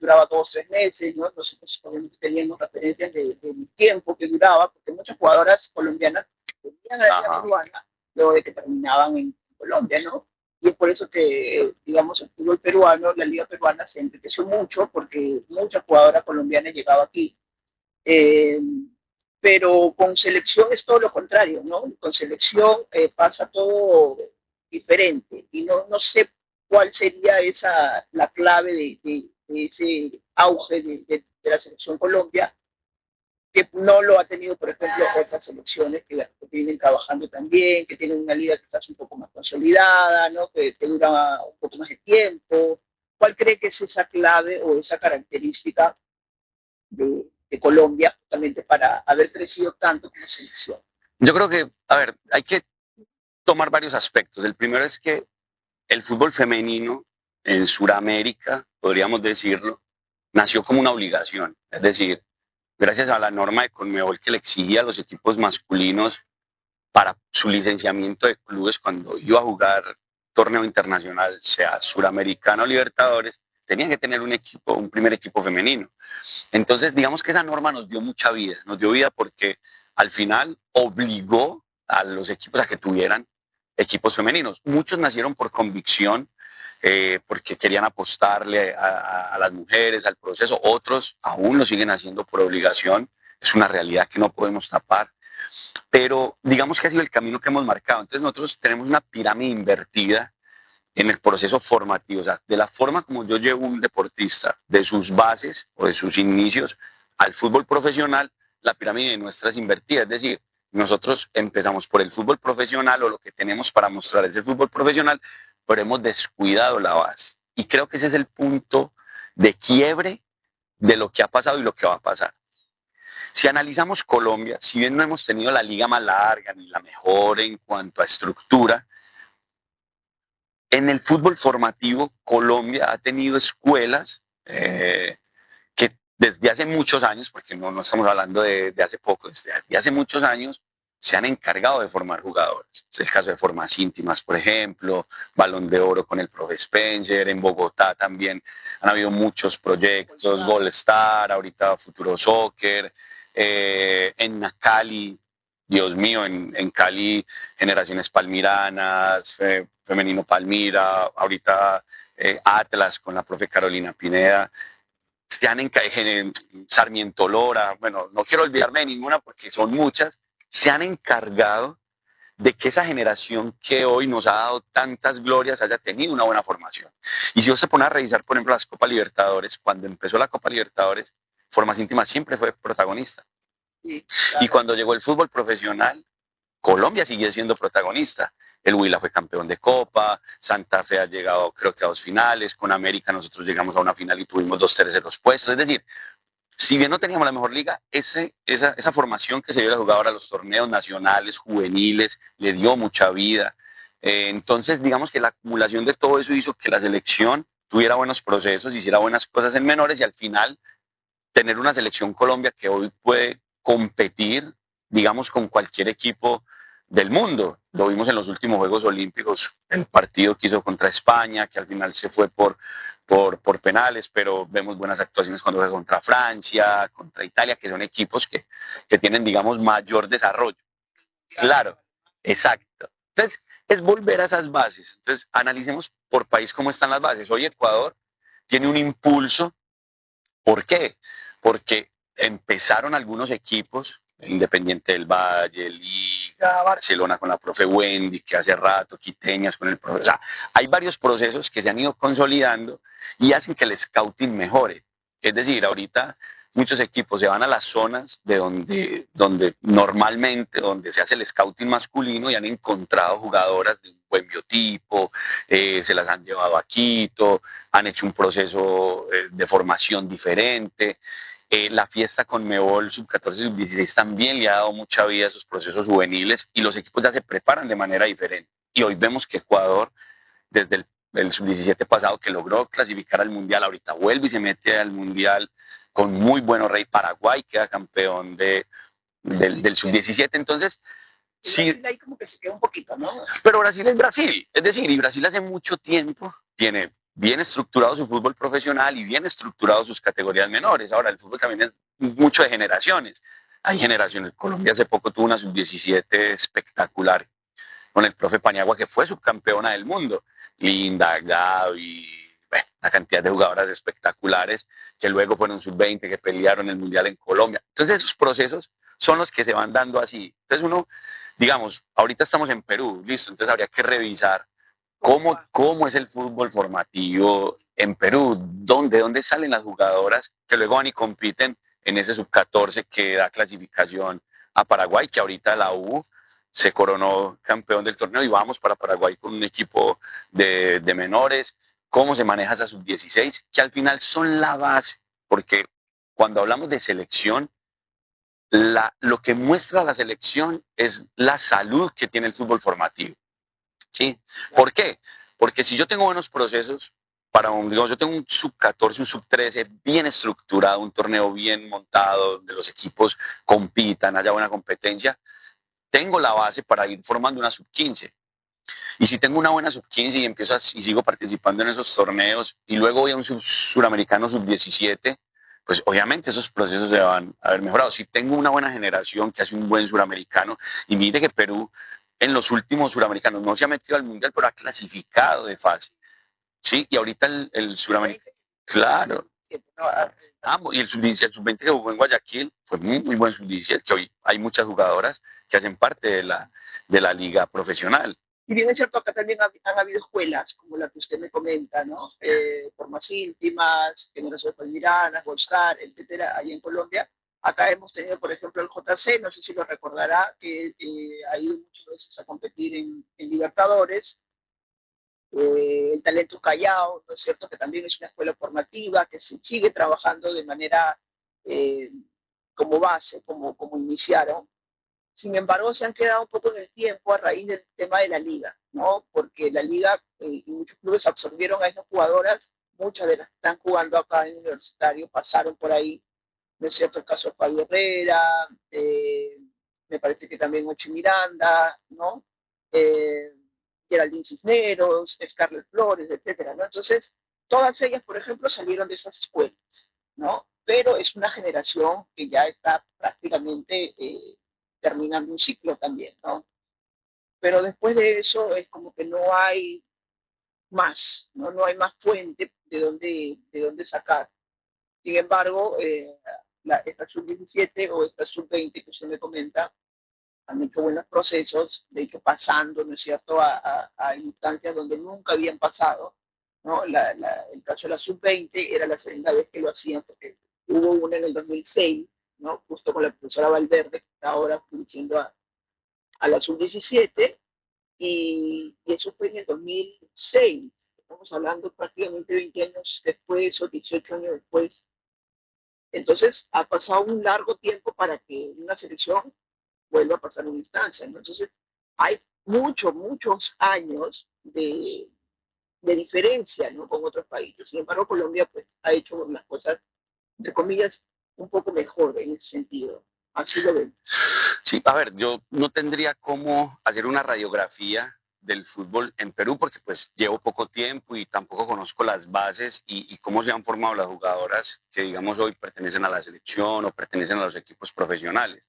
duraba 2 o 3 meses, ¿no? Nosotros obviamente teníamos referencias del tiempo que duraba, porque muchas jugadoras colombianas venían a la liga peruana luego de que terminaban en Colombia, ¿no? Y es por eso que, digamos, el fútbol peruano, la liga peruana se enriqueció mucho, porque muchas jugadoras colombianas llegaban aquí. Eh, pero con selección es todo lo contrario, ¿no? Con selección pasa todo diferente y no sé cuál sería la clave de ese auge de la selección Colombia, que no lo ha tenido, por ejemplo, otras selecciones que vienen trabajando también, que tienen una liga que está un poco más consolidada, ¿no? Que dura un poco más de tiempo. ¿Cuál cree que es esa clave o esa característica de Colombia justamente para haber crecido tanto como selección? Yo creo que, a ver, hay que tomar varios aspectos. El primero es que el fútbol femenino en Sudamérica, podríamos decirlo, nació como una obligación. Es decir, gracias a la norma de Conmebol que le exigía a los equipos masculinos para su licenciamiento de clubes cuando iba a jugar torneo internacional, sea Suramericano o Libertadores, tenían que tener un equipo, un primer equipo femenino. Entonces, digamos que esa norma nos dio vida porque al final obligó a los equipos a que tuvieran equipos femeninos. Muchos nacieron por convicción, porque querían apostarle a las mujeres, al proceso. Otros aún lo siguen haciendo por obligación. Es una realidad que no podemos tapar. Pero digamos que ha sido el camino que hemos marcado. Entonces nosotros tenemos una pirámide invertida en el proceso formativo, o sea, de la forma como yo llevo un deportista, de sus bases o de sus inicios al fútbol profesional, la pirámide nuestra es invertida, es decir, nosotros empezamos por el fútbol profesional o lo que tenemos para mostrar es el fútbol profesional, pero hemos descuidado la base. Y creo que ese es el punto de quiebre de lo que ha pasado y lo que va a pasar. Si analizamos Colombia, si bien no hemos tenido la liga más larga ni la mejor en cuanto a estructura, en el fútbol formativo, Colombia ha tenido escuelas que desde hace muchos años, porque no estamos hablando de hace poco, desde hace muchos años, se han encargado de formar jugadores. Es el caso de Formas Íntimas, por ejemplo, Balón de Oro con el profe Spencer, en Bogotá también han habido muchos proyectos, Gol Star, ahorita Futuro Soccer, en Cali, Dios mío, en Cali, Generaciones Palmiranas, Femenino Palmira, ahorita Atlas con la profe Carolina Pineda, se han Sarmiento Lora, bueno, no quiero olvidarme de ninguna porque son muchas, se han encargado de que esa generación que hoy nos ha dado tantas glorias haya tenido una buena formación. Y si usted se pone a revisar, por ejemplo, las Copa Libertadores, cuando empezó la Copa Libertadores, Formas Íntimas siempre fue protagonista. Sí, claro. Y cuando llegó el fútbol profesional, Colombia sigue siendo protagonista. El Huila fue campeón de Copa, Santa Fe ha llegado creo que a 2 finales, con América nosotros llegamos a una final y tuvimos 2 terceros puestos. Es decir, si bien no teníamos la mejor liga, esa formación que se dio a jugar ahora a los torneos nacionales, juveniles, le dio mucha vida. Entonces, digamos que la acumulación de todo eso hizo que la selección tuviera buenos procesos, hiciera buenas cosas en menores y al final tener una selección Colombia que hoy puede competir, digamos, con cualquier equipo del mundo. Lo vimos en los últimos Juegos Olímpicos, el partido que hizo contra España, que al final se fue por penales, pero vemos buenas actuaciones cuando juega contra Francia, contra Italia, que son equipos que tienen, digamos, mayor desarrollo. Claro, exacto. Entonces, es volver a esas bases. Entonces, analicemos por país cómo están las bases. Hoy Ecuador tiene un impulso. ¿Por qué? Porque empezaron algunos equipos, Independiente del Valle, Liga, Barcelona con la profe Wendy, que hace rato, Quiteñas con el profe. O sea, hay varios procesos que se han ido consolidando y hacen que el scouting mejore. Es decir, ahorita muchos equipos se van a las zonas de donde normalmente, donde se hace el scouting masculino y han encontrado jugadoras de un buen biotipo, se las han llevado a Quito, han hecho un proceso de formación diferente. La fiesta Conmebol Sub-14 y Sub-16 también le ha dado mucha vida a esos procesos juveniles y los equipos ya se preparan de manera diferente. Y hoy vemos que Ecuador, desde el Sub-17 pasado que logró clasificar al Mundial, ahorita vuelve y se mete al Mundial con muy buenos rey. Paraguay queda campeón del Sub-17. Entonces, sí, ahí como que se queda un poquito, ¿no? Pero Brasil es Brasil, es decir, y Brasil hace mucho tiempo tiene bien estructurado su fútbol profesional y bien estructurado sus categorías menores. Ahora, el fútbol también es mucho de generaciones. Hay generaciones. Colombia hace poco tuvo una sub-17 espectacular con el profe Paniagua, que fue subcampeona del mundo. Linda, Gaby, bueno, una cantidad de jugadoras espectaculares que luego fueron sub-20, que pelearon el Mundial en Colombia. Entonces, esos procesos son los que se van dando así. Entonces uno, digamos, ahorita estamos en Perú, listo, entonces habría que revisar cómo es el fútbol formativo en Perú, dónde salen las jugadoras que luego van y compiten en ese sub-14 que da clasificación a Paraguay, que ahorita la U se coronó campeón del torneo y vamos para Paraguay con un equipo de menores, cómo se maneja esa sub-16, que al final son la base, porque cuando hablamos de selección, lo que muestra la selección es la salud que tiene el fútbol formativo. ¿Sí? ¿Por qué? Porque si yo tengo buenos procesos, digamos, yo tengo un sub-14, un sub-13 bien estructurado, un torneo bien montado, donde los equipos compitan, haya buena competencia, tengo la base para ir formando una sub-15. Y si tengo una buena sub-15 y y sigo participando en esos torneos, y luego voy a un suramericano sub-17, pues obviamente esos procesos se van a ver mejorados. Si tengo una buena generación que hace un buen suramericano, y mire que Perú en los últimos suramericanos no se ha metido al mundial, pero ha clasificado de fase. Sí, y ahorita el suramericano, claro. Y el sub-20 que jugó en Guayaquil fue muy buen sub-17, que hoy hay muchas jugadoras que hacen parte de la liga profesional. Y bien es cierto, acá también han habido escuelas, como la que usted me comenta, ¿no? Formas íntimas, Generación Palmiranas, Goldstar, etcétera, ahí en Colombia. Acá hemos tenido, por ejemplo, el JC, no sé si lo recordará, que ha ido muchas veces a competir en Libertadores. El Talento Callao, ¿no es cierto?, que también es una escuela formativa, que se sigue trabajando de manera como base, como iniciaron. Sin embargo, se han quedado un poco en el tiempo a raíz del tema de la liga, ¿no? Porque la liga y muchos clubes absorbieron a esas jugadoras, muchas de las que están jugando acá en Universitario pasaron por ahí, ¿no es cierto? El caso de Fabio Herrera, me parece que también Ochi Miranda, ¿no? Geraldine Cisneros, Scarlett Flores, etcétera, ¿no? Entonces, todas ellas, por ejemplo, salieron de esas escuelas, ¿no? Pero es una generación que ya está prácticamente terminando un ciclo también, ¿no? Pero después de eso es como que no hay más, ¿no? No hay más fuente de dónde sacar. Sin embargo, esta sub-17 o esta sub-20 que usted me comenta, han hecho buenos procesos, de hecho pasando, ¿no es cierto?, a instancias donde nunca habían pasado, ¿no? El caso de la sub-20 era la segunda vez que lo hacían, porque hubo una en el 2006, ¿no?, justo con la profesora Valverde, que está ahora dirigiendo a la sub-17, y eso fue en el 2006, estamos hablando prácticamente 20 años después o 18 años después. Entonces ha pasado un largo tiempo para que una selección vuelva a pasar una instancia, ¿no? Entonces hay muchos años de diferencia, ¿no?, con otros países. Sin embargo, Colombia pues ha hecho las cosas, entre comillas, un poco mejor en ese sentido. Así lo ven. Sí, a ver, yo no tendría cómo hacer una radiografía del fútbol en Perú porque pues llevo poco tiempo y tampoco conozco las bases y cómo se han formado las jugadoras que digamos hoy pertenecen a la selección o pertenecen a los equipos profesionales.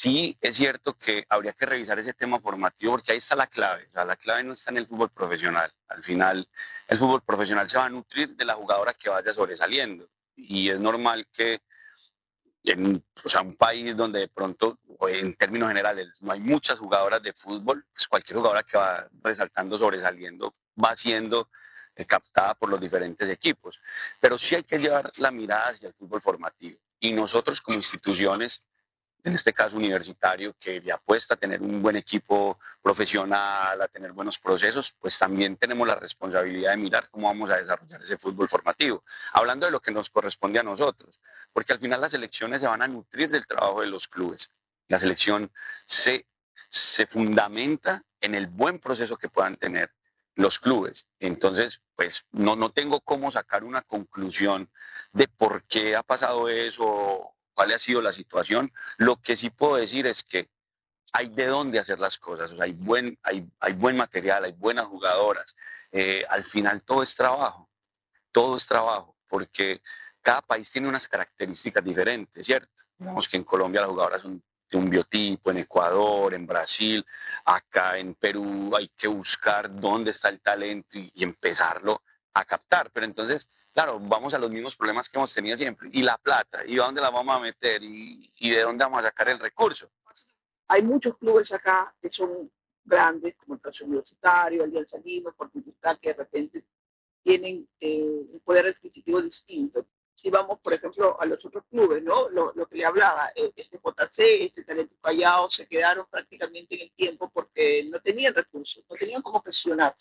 Sí es cierto que habría que revisar ese tema formativo porque ahí está la clave. O sea, la clave no está en el fútbol profesional. Al final, el fútbol profesional se va a nutrir de la jugadora que vaya sobresaliendo. Y es normal que o sea, un país donde de pronto, en términos generales, no hay muchas jugadoras de fútbol, pues cualquier jugadora que va resaltando, sobresaliendo, va siendo captada por los diferentes equipos. Pero sí hay que llevar la mirada hacia el fútbol formativo. Y nosotros como instituciones, en este caso universitario, que le apuesta a tener un buen equipo profesional, a tener buenos procesos, pues también tenemos la responsabilidad de mirar cómo vamos a desarrollar ese fútbol formativo, hablando de lo que nos corresponde a nosotros, porque al final las selecciones se van a nutrir del trabajo de los clubes. La selección se fundamenta en el buen proceso que puedan tener los clubes. Entonces, pues no tengo cómo sacar una conclusión de por qué ha pasado eso, cuál ha sido la situación. Lo que sí puedo decir es que hay de dónde hacer las cosas, o sea, hay buen material, hay buenas jugadoras. Al final todo es trabajo, porque cada país tiene unas características diferentes, ¿cierto? Digamos que en Colombia las jugadoras son de un biotipo, en Ecuador, en Brasil, acá en Perú hay que buscar dónde está el talento y empezarlo a captar. Pero entonces claro, vamos a los mismos problemas que hemos tenido siempre. Y la plata, ¿y dónde la vamos a meter? ¿Y de dónde vamos a sacar el recurso? Hay muchos clubes acá que son grandes, como el caso Universitario, Alianza Lima, Fortitutal, que de repente tienen un poder adquisitivo distinto. Si vamos, por ejemplo, a los otros clubes, ¿no? Lo que le hablaba, este JC, este Talento Callao, se quedaron prácticamente en el tiempo porque no tenían recursos, no tenían cómo gestionar,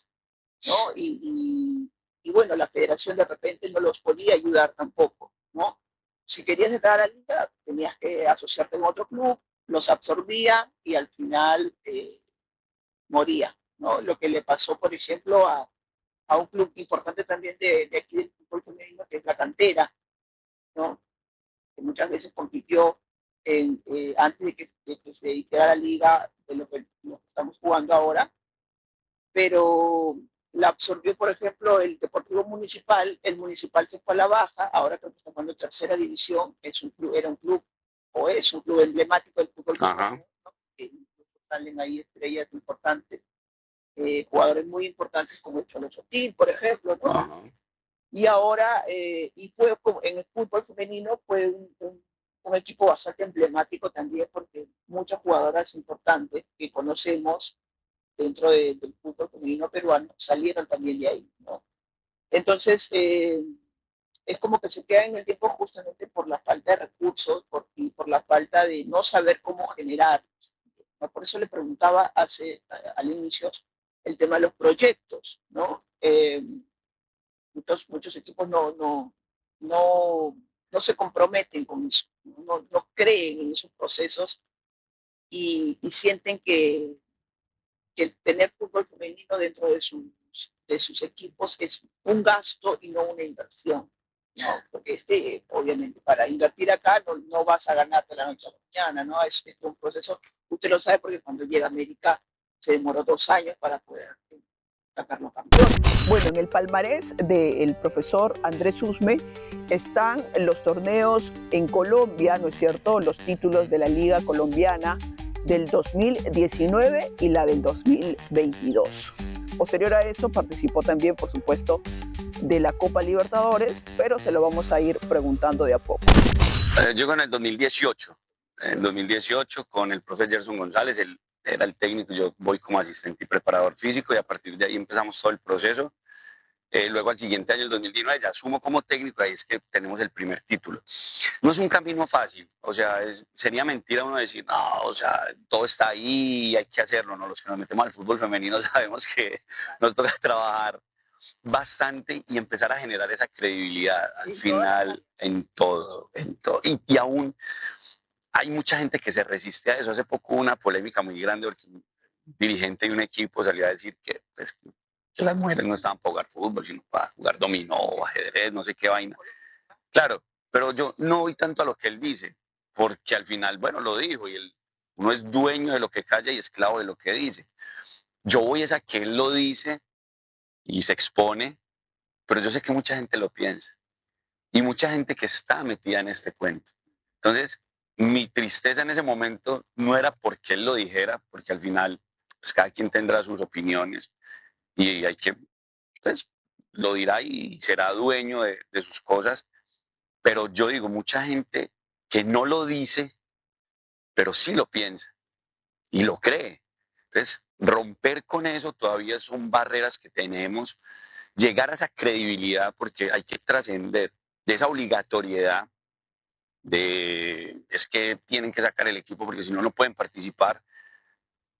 ¿no? Y bueno, la federación de repente no los podía ayudar tampoco, ¿no? Si querías entrar a la liga, tenías que asociarte con otro club, los absorbía y al final moría, ¿no? Lo que le pasó, por ejemplo, a un club importante también de aquí del fútbol femenino, que es la Cantera, ¿no? Que muchas veces compitió antes de que se hiciera la liga de lo que estamos jugando ahora, pero la absorbió, por ejemplo, el Deportivo Municipal. El Municipal se fue a la baja, ahora creo que está jugando tercera división. Era un club, o es un club emblemático del fútbol femenino, ¿no? Que incluso salen ahí estrellas importantes, jugadores muy importantes como el Cholo Sotil, por ejemplo, ¿no? Ajá. Y ahora, y fue en el fútbol femenino, fue un equipo bastante emblemático también, porque muchas jugadoras importantes que conocemos dentro del fútbol femenino peruano salieron también de ahí, ¿no? Entonces, es como que se queda en el tiempo justamente por la falta de recursos y por la falta de no saber cómo generar, ¿no? Por eso le preguntaba al inicio el tema de los proyectos, ¿no? Muchos equipos no se comprometen con eso, no creen en esos procesos y sienten que el tener fútbol femenino dentro de sus equipos es un gasto y no una inversión, ¿no? Porque obviamente, para invertir acá no vas a ganarte la noche a la mañana, ¿no? Es un proceso, usted lo sabe porque cuando llega a América se demoró 2 años para poder sacarlo campeón. Bueno, en el palmarés del profesor Andrés Usme están los torneos en Colombia, ¿no es cierto? Los títulos de la Liga Colombiana del 2019 y la del 2022. Posterior a eso participó también, por supuesto, de la Copa Libertadores, pero se lo vamos a ir preguntando de a poco. Yo en el 2018, con el profesor Gerson González, él era el técnico, yo voy como asistente y preparador físico y a partir de ahí empezamos todo el proceso. Luego al siguiente año, el 2019, ya asumo como técnico, ahí es que tenemos el primer título. No es un camino fácil, o sea, sería mentira uno decir, no, o sea, todo está ahí y hay que hacerlo, ¿no? Los que nos metemos al fútbol femenino sabemos que nos toca trabajar bastante y empezar a generar esa credibilidad al final en todo. Y aún hay mucha gente que se resiste a eso. Hace poco hubo una polémica muy grande porque un dirigente de un equipo salió a decir que, pues, que las mujeres no estaban para jugar fútbol, sino para jugar dominó o ajedrez, no sé qué vaina. Claro, pero yo no voy tanto a lo que él dice, porque al final, bueno, lo dijo y uno es dueño de lo que calla y esclavo de lo que dice. Yo voy es a que él lo dice y se expone, pero yo sé que mucha gente lo piensa y mucha gente que está metida en este cuento. Entonces, mi tristeza en ese momento no era porque él lo dijera, porque al final, pues cada quien tendrá sus opiniones y hay que, pues, lo dirá y será dueño de sus cosas, pero yo digo, mucha gente que no lo dice, pero sí lo piensa y lo cree. Entonces, romper con eso todavía son barreras que tenemos, llegar a esa credibilidad, porque hay que trascender de esa obligatoriedad es que tienen que sacar el equipo porque si no, no pueden participar,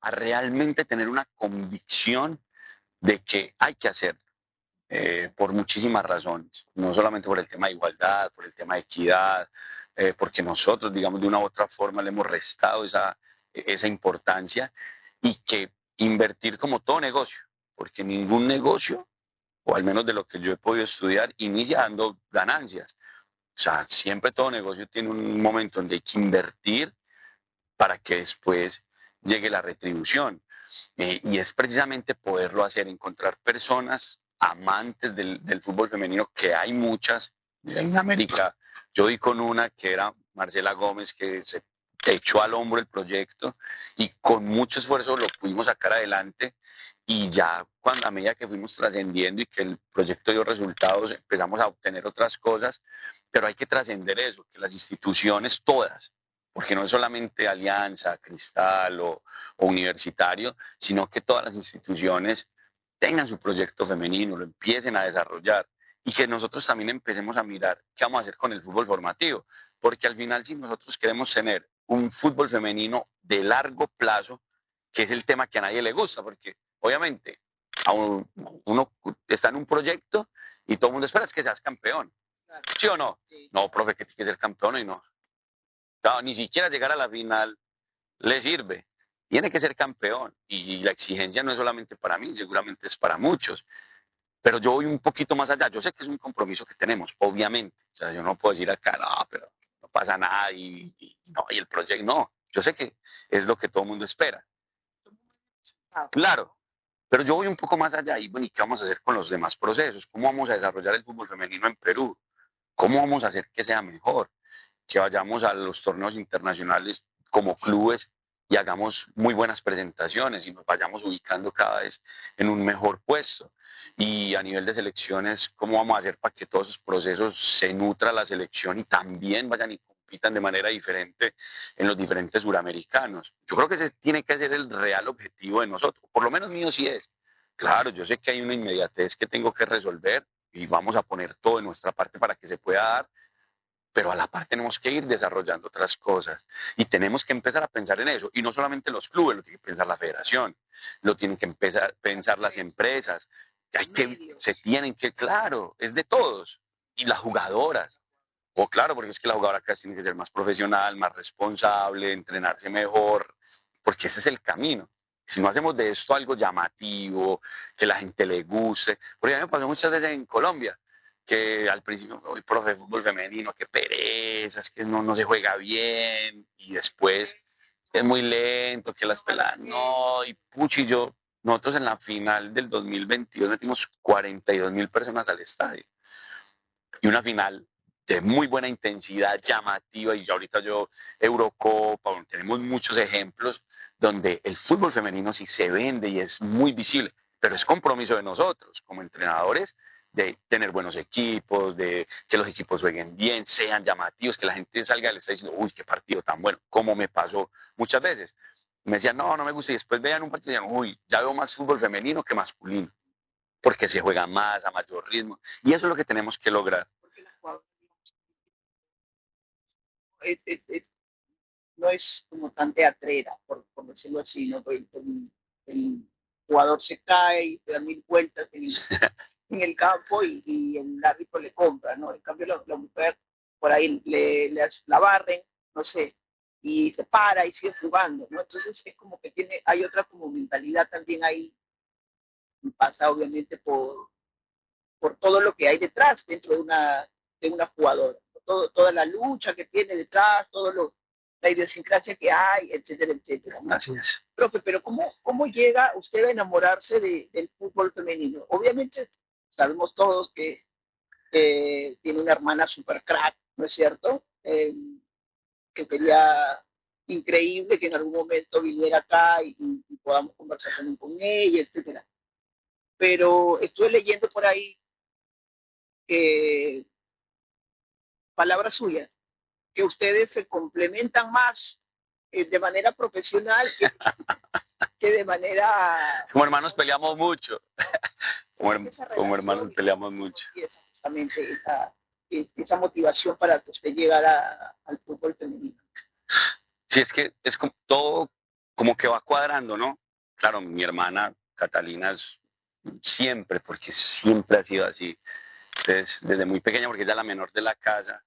a realmente tener una convicción de que hay que hacerlo, por muchísimas razones, no solamente por el tema de igualdad, por el tema de equidad, porque nosotros, digamos, de una u otra forma le hemos restado esa importancia y que invertir como todo negocio, porque ningún negocio, o al menos de lo que yo he podido estudiar, inicia dando ganancias. O sea, siempre todo negocio tiene un momento donde hay que invertir para que después llegue la retribución. Y es precisamente poderlo hacer, encontrar personas amantes del fútbol femenino, que hay muchas. En América, yo di con una que era Marcela Gómez, que se echó al hombro el proyecto y con mucho esfuerzo lo pudimos sacar adelante. y ya cuando a medida que fuimos trascendiendo y que el proyecto dio resultados, empezamos a obtener otras cosas, pero hay que trascender eso, que las instituciones todas, porque no es solamente Alianza, Cristal o Universitario, sino que todas las instituciones tengan su proyecto femenino, lo empiecen a desarrollar y que nosotros también empecemos a mirar qué vamos a hacer con el fútbol formativo, porque al final si nosotros queremos tener un fútbol femenino de largo plazo, que es el tema que a nadie le gusta, porque obviamente uno está en un proyecto y todo el mundo espera que seas campeón, ¿sí o no? Sí. No, profe, que tiene que ser campeón y no, ni siquiera llegar a la final le sirve. Tiene que ser campeón y la exigencia no es solamente para mí, seguramente es para muchos. Pero yo voy un poquito más allá. Yo sé que es un compromiso que tenemos, obviamente. O sea, yo no puedo decir acá, no, pero no pasa nada no, y el proyecto, no. Yo sé que es lo que todo el mundo espera. Claro, pero yo voy un poco más allá y, bueno, ¿y qué vamos a hacer con los demás procesos? ¿Cómo vamos a desarrollar el fútbol femenino en Perú? ¿Cómo vamos a hacer que sea mejor? Que vayamos a los torneos internacionales como clubes y hagamos muy buenas presentaciones y nos vayamos ubicando cada vez en un mejor puesto. Y a nivel de selecciones, ¿cómo vamos a hacer para que todos esos procesos se nutra la selección y también vayan y compitan de manera diferente en los diferentes suramericanos? Yo creo que ese tiene que ser el real objetivo de nosotros, por lo menos mío sí es. Claro, yo sé que hay una inmediatez que tengo que resolver y vamos a poner todo de nuestra parte para que se pueda dar, pero a la par tenemos que ir desarrollando otras cosas y tenemos que empezar a pensar en eso. Y no solamente los clubes, lo tiene que pensar la federación, lo tienen que empezar a pensar las empresas, se tienen que, claro, es de todos. Y las jugadoras, claro, porque es que la jugadora casi tiene que ser más profesional, más responsable, entrenarse mejor, porque ese es el camino. Si no hacemos de esto algo llamativo, que la gente le guste, porque a mí me pasó muchas veces en Colombia, que al principio, hoy profe de fútbol femenino, qué pereza, es que no se juega bien, y después es muy lento, que las peladas, no, y puchi, nosotros en la final del 2022 metimos 42.000 personas al estadio, y una final de muy buena intensidad, llamativa, y ahorita Eurocopa, bueno, tenemos muchos ejemplos donde el fútbol femenino sí se vende y es muy visible, pero es compromiso de nosotros como entrenadores de tener buenos equipos, de que los equipos jueguen bien, sean llamativos, que la gente salga del estadio diciendo, uy, qué partido tan bueno, como me pasó muchas veces. Me decían, no me gusta, y después vean un partido y decían, uy, ya veo más fútbol femenino que masculino, porque se juega más, a mayor ritmo, y eso es lo que tenemos que lograr. No es como tan teatrera, por decirlo así, ¿no? El jugador se cae y te da 1000 vueltas en el campo y el árbitro le compra, ¿no? En cambio la mujer por ahí la barren, no sé, y se para y sigue jugando, ¿no? Entonces es como que hay otra como mentalidad también ahí, y pasa obviamente por todo lo que hay detrás dentro de una jugadora, toda la lucha que tiene detrás, la idiosincrasia que hay, etcétera, etcétera, ¿no? Así es. Profe, pero ¿cómo llega usted a enamorarse del fútbol femenino? Obviamente sabemos todos que tiene una hermana super crack, ¿no es cierto? Que sería increíble que en algún momento viniera acá y podamos conversar también con ella, etcétera. Pero estuve leyendo por ahí que, palabras suyas, que ustedes se complementan más de manera profesional que de manera... Como hermanos peleamos mucho. Como hermanos peleamos mucho. Justamente esa motivación para que usted llegara al fútbol femenino. Sí, es que es como, todo como que va cuadrando, ¿no? Claro, mi hermana Catalina es siempre, porque siempre ha sido así, desde muy pequeña, porque ella es la menor de la casa,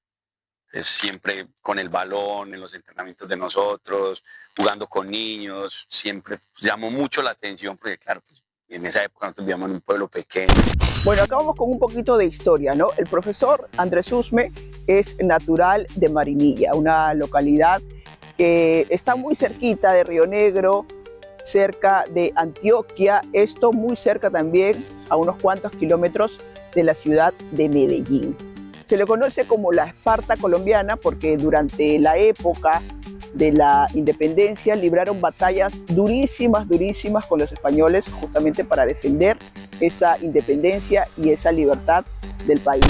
es siempre con el balón, en los entrenamientos de nosotros, jugando con niños, siempre llamó mucho la atención, porque claro, pues, en esa época nosotros vivíamos en un pueblo pequeño. Bueno, acá vamos con un poquito de historia, ¿no? El profesor Andrés Usme es natural de Marinilla, una localidad que está muy cerquita de Río Negro, cerca de Antioquia, esto muy cerca también, a unos cuantos kilómetros de la ciudad de Medellín. Se le conoce como la Esparta colombiana porque durante la época de la independencia, libraron batallas durísimas, durísimas con los españoles justamente para defender esa independencia y esa libertad del país.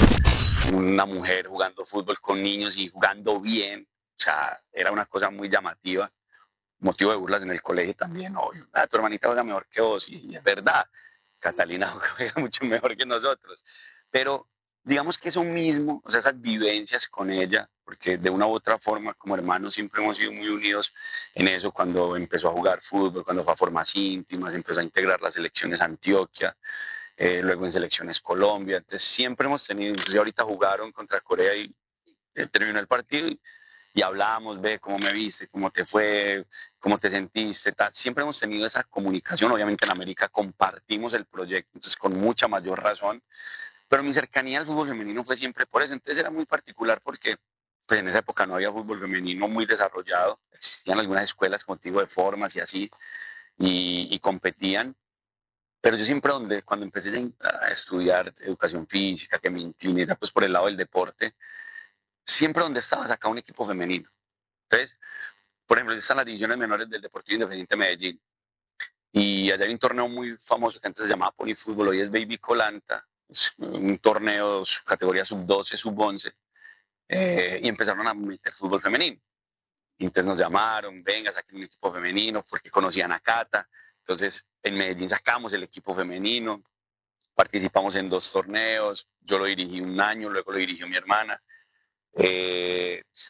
Una mujer jugando fútbol con niños y jugando bien, o sea, era una cosa muy llamativa, motivo de burlas en el colegio también, obvio, tu hermanita juega mejor que vos, y es verdad, Catalina juega mucho mejor que nosotros, pero digamos que eso mismo, o sea, esas vivencias con ella, porque de una u otra forma como hermanos siempre hemos sido muy unidos en eso, cuando empezó a jugar fútbol, cuando fue a formas íntimas, empezó a integrar las selecciones Antioquia, luego en selecciones Colombia, entonces siempre hemos tenido, incluso ahorita jugaron contra Corea y terminó el partido y hablábamos, ve cómo me viste, cómo te fue, cómo te sentiste, tal. Siempre hemos tenido esa comunicación, obviamente en América compartimos el proyecto, entonces con mucha mayor razón, pero mi cercanía al fútbol femenino fue siempre por eso, entonces era muy particular porque pues en esa época no había fútbol femenino muy desarrollado, existían algunas escuelas como tipo de formas y así, y competían, pero yo siempre cuando empecé a estudiar educación física, que me incliné pues por el lado del deporte, siempre donde estaba sacaba un equipo femenino. Entonces, por ejemplo, están las divisiones menores del Deportivo Independiente Medellín. Y allá hay un torneo muy famoso que antes se llamaba Pony Fútbol, hoy es Baby Colanta, es un torneo categoría sub-12, sub-11, y empezaron a meter fútbol femenino. Y entonces nos llamaron, venga, saquen un equipo femenino, porque conocían a Cata. Entonces, en Medellín sacamos el equipo femenino, participamos en 2 torneos, yo lo dirigí un año, luego lo dirigió mi hermana.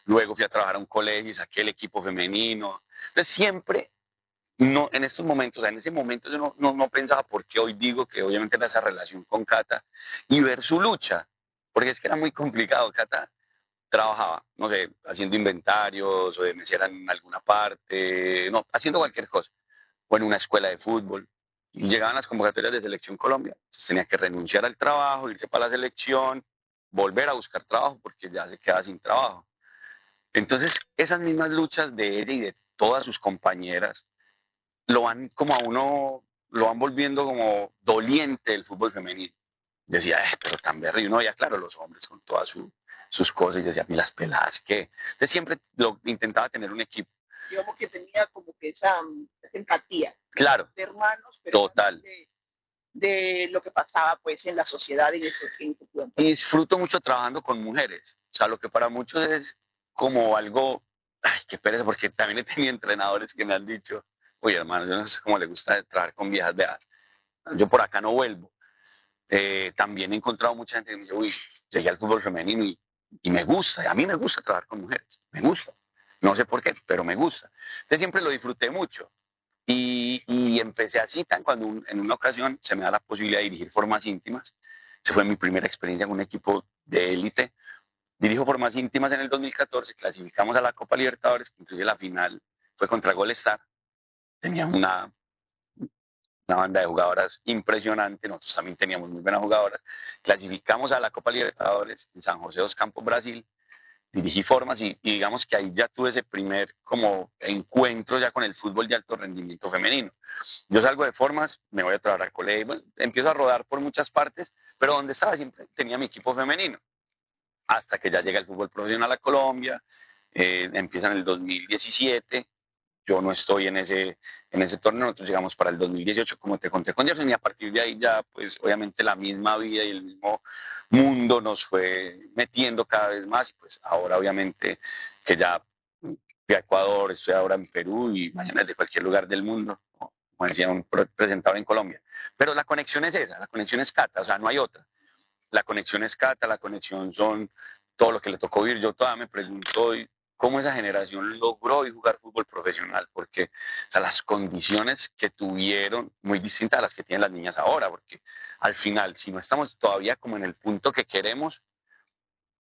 Luego fui a trabajar a un colegio y saqué el equipo femenino. Entonces siempre, no, en estos momentos, o sea, en ese momento yo no pensaba por qué hoy digo que obviamente era esa relación con Cata y ver su lucha, porque es que era muy complicado. Cata trabajaba, no sé, haciendo inventarios o de mesera en alguna parte, no, haciendo cualquier cosa, o en una escuela de fútbol. Y llegaban las convocatorias de Selección Colombia, entonces tenía que renunciar al trabajo, irse para la selección, volver a buscar trabajo porque ya se quedaba sin trabajo. Entonces, esas mismas luchas de ella y de todas sus compañeras lo van como a uno, lo van volviendo como doliente el fútbol femenino. Decía, pero tan berro, y uno veía, claro, los hombres con todas sus cosas, y decía, y las peladas, ¿qué? Entonces siempre intentaba tener un equipo. Digamos que tenía como que esa empatía. Claro, de hermanos, pero total. De lo que pasaba pues en la sociedad en ese tiempo. Y disfruto mucho trabajando con mujeres. O sea, lo que para muchos es como algo, ay, qué pereza, porque también he tenido entrenadores que me han dicho, oye, hermano, yo no sé cómo le gusta trabajar con viejas de edad. Yo por acá no vuelvo. También he encontrado mucha gente que me dice, uy, llegué al fútbol femenino y me gusta. A mí me gusta trabajar con mujeres. Me gusta. No sé por qué, pero me gusta. Entonces siempre lo disfruté mucho. Y empecé así, tan cuando en una ocasión se me da la posibilidad de dirigir formas íntimas. Esa fue mi primera experiencia con un equipo de élite. Dirijo formas íntimas en el 2014, clasificamos a la Copa Libertadores, que incluye la final fue contra Golestar. Tenía una banda de jugadoras impresionante, nosotros también teníamos muy buenas jugadoras. Clasificamos a la Copa Libertadores en San José dos Campos, Brasil. Dirigí formas y digamos que ahí ya tuve ese primer como encuentro ya con el fútbol de alto rendimiento femenino. Yo salgo de formas, me voy a trabajar al colegio, bueno, empiezo a rodar por muchas partes, pero donde estaba siempre tenía mi equipo femenino, hasta que ya llega el fútbol profesional a Colombia, empieza en el 2017, yo no estoy en ese torneo, nosotros llegamos para el 2018, como te conté con Jefferson, y a partir de ahí ya, pues obviamente la misma vida y el mismo mundo nos fue metiendo cada vez más, y pues ahora obviamente que ya fui a Ecuador, estoy ahora en Perú y mañana de cualquier lugar del mundo, como decía un presentador en Colombia. Pero la conexión es esa, la conexión es Cata, o sea, no hay otra. La conexión es Cata, la conexión son todo lo que le tocó vivir. Yo todavía me pregunto cómo esa generación logró jugar fútbol profesional, porque o sea, las condiciones que tuvieron muy distintas a las que tienen las niñas ahora, porque al final, si no estamos todavía como en el punto que queremos,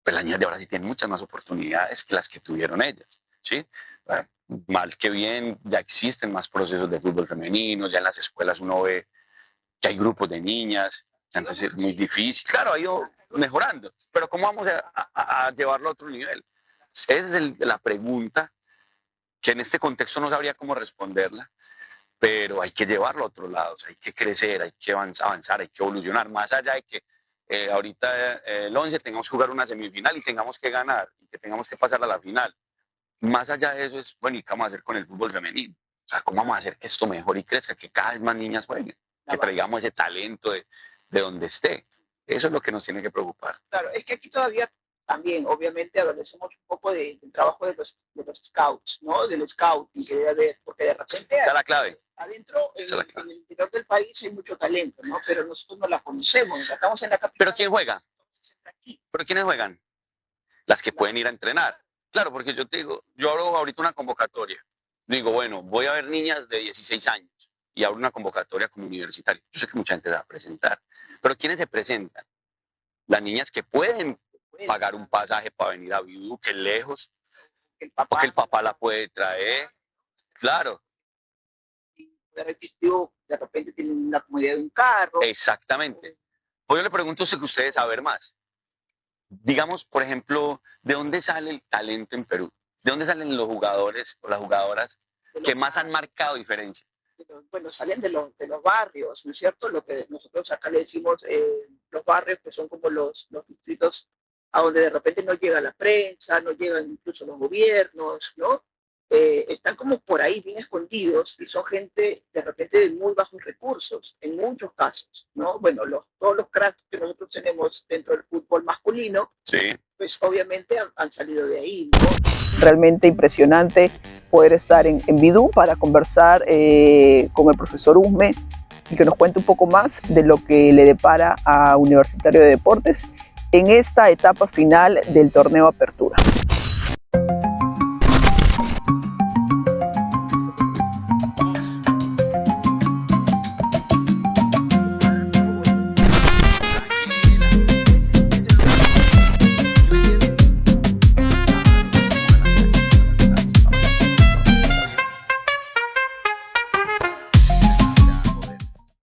pues las niñas de ahora sí tienen muchas más oportunidades que las que tuvieron ellas, ¿sí? Mal que bien, ya existen más procesos de fútbol femenino, ya en las escuelas uno ve que hay grupos de niñas, entonces es muy difícil. Claro, ha ido mejorando, pero ¿cómo vamos a llevarlo a otro nivel? Esa es la pregunta que en este contexto no sabría cómo responderla, pero hay que llevarlo a otros lados, hay que crecer, hay que avanzar, hay que evolucionar, más allá de que ahorita el 11 tengamos que jugar una semifinal y tengamos que ganar, y que tengamos que pasar a la final. más allá de eso es, bueno, ¿y qué vamos a hacer con el fútbol femenino? O sea, ¿cómo vamos a hacer que esto mejore y crezca, que cada vez más niñas jueguen, que traigamos ese talento de donde esté? Eso es lo que nos tiene que preocupar. Claro, es que aquí todavía también, obviamente, adolecemos un poco del trabajo de los scouts, ¿no? Del scouting que debe haber, porque de repente Esa es la clave. adentro, en el interior del país hay mucho talento, ¿no? Pero nosotros no la conocemos, estamos en la capital. ¿Pero quién juega? ¿Pero quiénes juegan? Las que pueden ir a entrenar. Claro, porque yo te digo, yo abro ahorita una convocatoria. Digo, bueno, voy a ver niñas de 16 años y abro una convocatoria como universitaria. Yo sé que mucha gente se va a presentar, pero ¿quiénes se presentan? Las niñas que pueden pagar un pasaje para venir a Vidú, que es lejos, porque el papá la puede traer. Claro. De repente tienen la comodidad de un carro. Exactamente. Pues yo le pregunto a usted que ustedes saber más. Digamos, por ejemplo, ¿de dónde sale el talento en Perú? ¿De dónde salen los jugadores o las jugadoras que más han marcado diferencia? Bueno, salen de los barrios, ¿no es cierto? Lo que nosotros acá le decimos los barrios, que son como los distritos a donde de repente no llega la prensa, no llegan incluso los gobiernos, ¿no? Están como por ahí bien escondidos y son gente de repente de muy bajos recursos, en muchos casos, ¿no? Bueno, todos los cracks que nosotros tenemos dentro del fútbol masculino, sí, pues obviamente han salido de ahí, ¿no? Realmente impresionante poder estar en Vidú para conversar con el profesor Usme y que nos cuente un poco más de lo que le depara a Universitario de Deportes en esta etapa final del torneo Apertura.